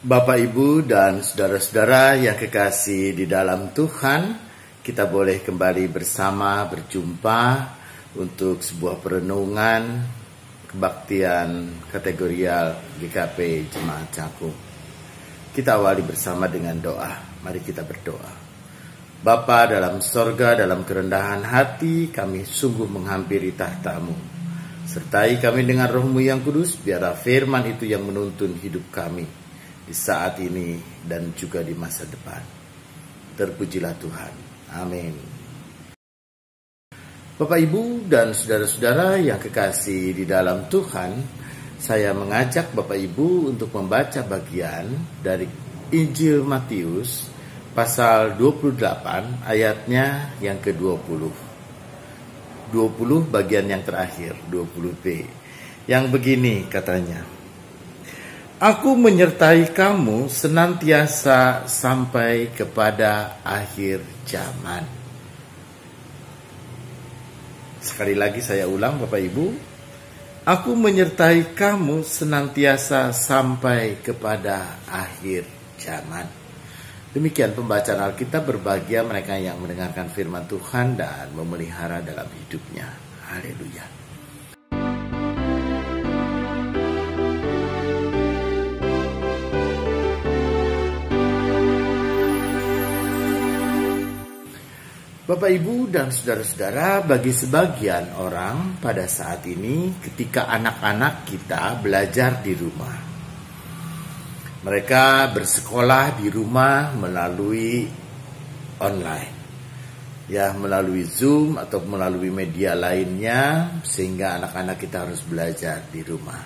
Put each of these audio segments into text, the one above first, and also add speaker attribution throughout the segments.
Speaker 1: Bapak, Ibu, dan saudara-saudara yang kekasih di dalam Tuhan, kita boleh kembali bersama berjumpa untuk sebuah perenungan kebaktian kategorial GKP Jemaat Cakung. Kita awali bersama dengan doa. Mari kita berdoa. Bapa dalam sorga, dalam kerendahan hati, kami sungguh menghampiri tahta-Mu. Sertai kami dengan Roh-Mu yang kudus, biarlah firman itu yang menuntun hidup kami di saat ini dan juga di masa depan. Terpujilah Tuhan. Amin. Bapak, Ibu, dan saudara-saudara yang kekasih di dalam Tuhan, saya mengajak Bapak Ibu untuk membaca bagian dari Injil Matius pasal 28 ayatnya yang ke-20. 20 bagian yang terakhir, 20b. Yang begini katanya: Aku menyertai kamu senantiasa sampai kepada akhir zaman. Sekali lagi saya ulang Bapak Ibu. Aku menyertai kamu senantiasa sampai kepada akhir zaman. Demikian pembacaan Alkitab. Berbahagia mereka yang mendengarkan firman Tuhan dan memelihara dalam hidupnya. Haleluya. Bapak, Ibu, dan saudara-saudara, bagi sebagian orang pada saat ini ketika anak-anak kita belajar di rumah, mereka bersekolah di rumah melalui online, ya, melalui Zoom atau melalui media lainnya, sehingga anak-anak kita harus belajar di rumah.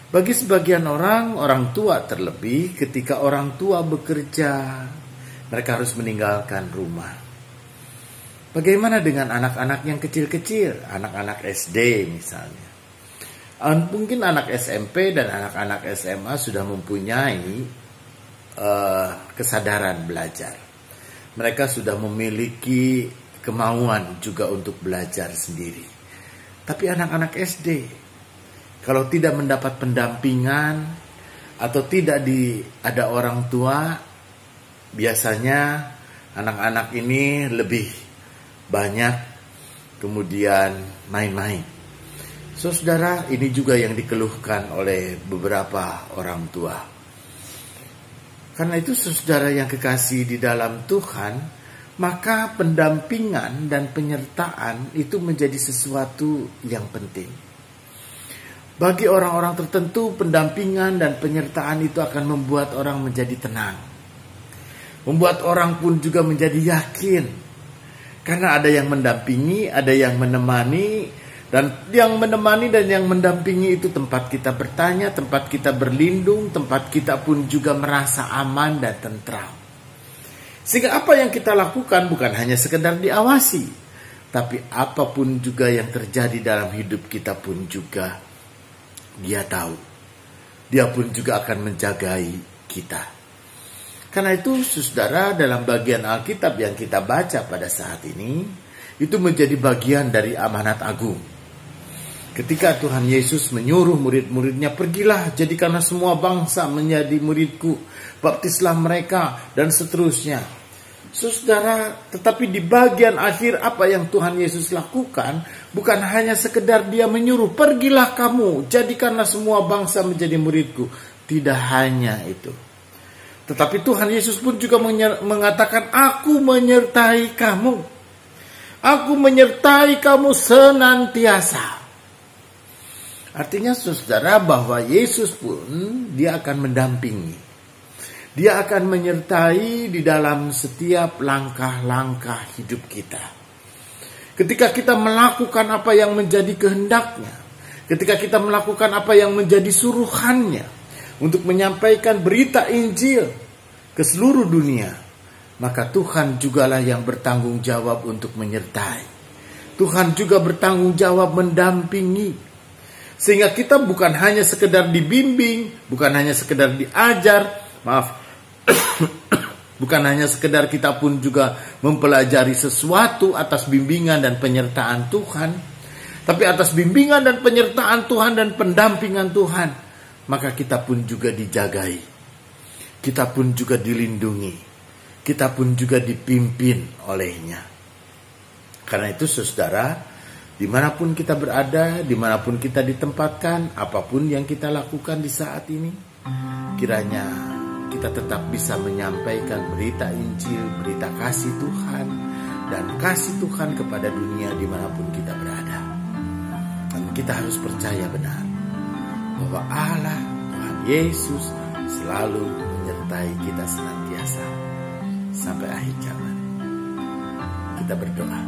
Speaker 1: Bagi sebagian orang, orang tua terlebih, ketika orang tua bekerja, mereka harus meninggalkan rumah. Bagaimana dengan anak-anak yang kecil-kecil, anak-anak SD misalnya? Mungkin anak SMP dan anak-anak SMA sudah mempunyai kesadaran belajar. Mereka sudah memiliki kemauan juga untuk belajar sendiri. Tapi anak-anak SD, kalau tidak mendapat pendampingan atau tidak ada orang tua, biasanya anak-anak ini lebih banyak kemudian main-main. Saudara, ini juga yang dikeluhkan oleh beberapa orang tua. Karena itu saudara yang kekasih di dalam Tuhan, maka pendampingan dan penyertaan itu menjadi sesuatu yang penting. Bagi orang-orang tertentu, pendampingan dan penyertaan itu akan membuat orang menjadi tenang. Membuat orang pun juga menjadi yakin. Karena ada yang mendampingi, ada yang menemani, dan yang menemani dan yang mendampingi itu tempat kita bertanya, tempat kita berlindung, tempat kita pun juga merasa aman dan tentram. Sehingga apa yang kita lakukan bukan hanya sekedar diawasi, tapi apapun juga yang terjadi dalam hidup kita pun juga Dia tahu. Dia pun juga akan menjagai kita. Karena itu, saudara, dalam bagian Alkitab yang kita baca pada saat ini, itu menjadi bagian dari amanat agung. Ketika Tuhan Yesus menyuruh murid-muridnya, pergilah, jadikanlah semua bangsa menjadi muridku, baptislah mereka, dan seterusnya. Saudara, tetapi di bagian akhir apa yang Tuhan Yesus lakukan, bukan hanya sekedar Dia menyuruh, pergilah kamu, jadikanlah semua bangsa menjadi muridku. Tidak hanya itu. Tetapi Tuhan Yesus pun juga mengatakan, aku menyertai kamu. Aku menyertai kamu senantiasa. Artinya saudara, bahwa Yesus pun Dia akan mendampingi. Dia akan menyertai di dalam setiap langkah-langkah hidup kita. Ketika kita melakukan apa yang menjadi kehendaknya. Ketika kita melakukan apa yang menjadi suruhannya. Untuk menyampaikan berita Injil ke seluruh dunia, maka Tuhan jugalah yang bertanggung jawab untuk menyertai. Tuhan juga bertanggung jawab mendampingi. Sehingga kita bukan hanya sekedar dibimbing, bukan hanya sekedar diajar, bukan hanya sekedar kita pun juga mempelajari sesuatu atas bimbingan dan penyertaan Tuhan, tapi atas bimbingan dan penyertaan Tuhan dan pendampingan Tuhan, maka kita pun juga dijagai. kita pun juga dilindungi, kita pun juga dipimpin olehnya. Karena itu saudara, dimanapun kita berada, dimanapun kita ditempatkan, apapun yang kita lakukan di saat ini, kiranya kita tetap bisa menyampaikan berita Injil, berita kasih Tuhan, dan kasih Tuhan kepada dunia dimanapun kita berada. Dan kita harus percaya benar bahwa Allah, Tuhan Yesus, selalu menyertai kita senantiasa sampai akhir zaman. Kita berdoa.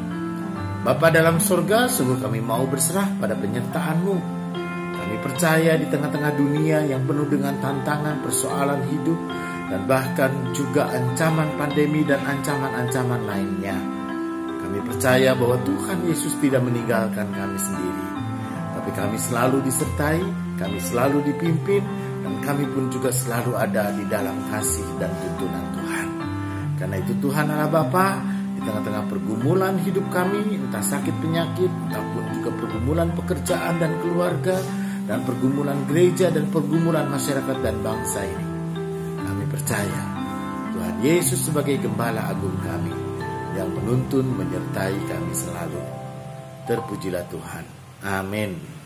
Speaker 1: Bapa dalam surga, sungguh kami mau berserah pada penyertaan-Mu. Kami percaya di tengah-tengah dunia yang penuh dengan tantangan, persoalan hidup, dan bahkan juga ancaman pandemi dan ancaman-ancaman lainnya. Kami percaya bahwa Tuhan Yesus tidak meninggalkan kami sendiri, tapi kami selalu disertai, kami selalu dipimpin, dan kami pun juga selalu ada di dalam kasih dan tuntunan Tuhan. Karena itu Tuhan Allah Bapa, di tengah-tengah pergumulan hidup kami, entah sakit penyakit, ataupun juga pergumulan pekerjaan dan keluarga, dan pergumulan gereja dan pergumulan masyarakat dan bangsa ini, kami percaya Tuhan Yesus sebagai Gembala Agung kami, yang menuntun menyertai kami selalu. Terpujilah Tuhan. Amin.